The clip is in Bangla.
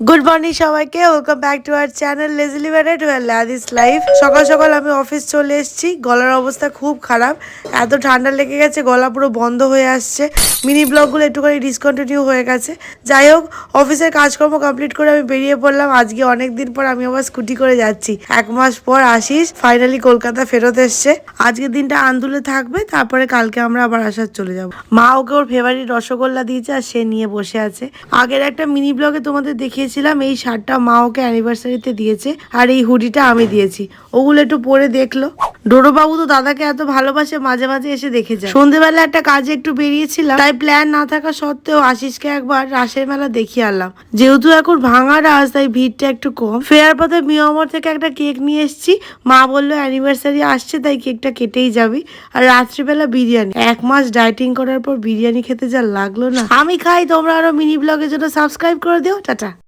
গুড মর্নিং সবাইকে, welcome back to our channel lazily barrett war ladies life. সকাল সকাল আমি অফিস চলে এসেছি। গলার অবস্থা খুব খারাপ, এত ঠান্ডা লেগে গেছে, গলা পুরো বন্ধ হয়ে আসছে। মিনি ব্লগগুলো একটুখানি ডিসকন্টিনিউ হয়ে গেছে। যাই হোক, অফিসের কাজকর্ম কমপ্লিট করে আমি বেরিয়ে পড়লাম। আজকে অনেক দিন পর আমি আবার স্কুটি করে যাচ্ছি। 1 মাস পর আশিস ফাইনালি কলকাতা ফেরত এসছে। আজকের দিনটা আন্দুলে থাকবে, তারপরে কালকে আমরা আবার আসার চলে যাব। মা ওকে ওর ফেভারিট রসগোল্লা দিয়েছে আর সে নিয়ে বসে আছে। আগের একটা মিনি ব্লগে তোমাদের দেখিয়েছিলাম এই শার্টটা মা ওকে অ্যানিভার্সারিতে দিয়েছে, আর এই হুডিটা আমি দিয়েছি। ওগুলো একটু পরে দেখলো। ডোডো বাবু তো দাদাকে এত ভালোবাসে, মাঝে মাঝে এসে দেখে যায়। সন্ধ্যেবেলা একটা কাজে একটু বেরিয়েছিলাম, তাই প্ল্যান না থাকা সত্ত্বেও আশিসকে একবার রাসের মেলা দেখিয়ে আনলাম। যেহেতু এখন ভাঙা রাস, তাই ভিড়টা একটু কম। ফেরার পথে মিয়ামর থেকে একটা কেক নিয়ে এসেছি। মা বললো অ্যানিভার্সারি আসছে, তাই কেকটা কেটেই যাবি। আর রাত্রিবেলা বিরিয়ানি। 1 মাস ডায়েটিং করার পর বিরিয়ানি খেতে যা লাগলো না। আমি খাই, তোমরা আরো মিনি ব্লগের জন্য সাবস্ক্রাইব করে দিও। টাটা।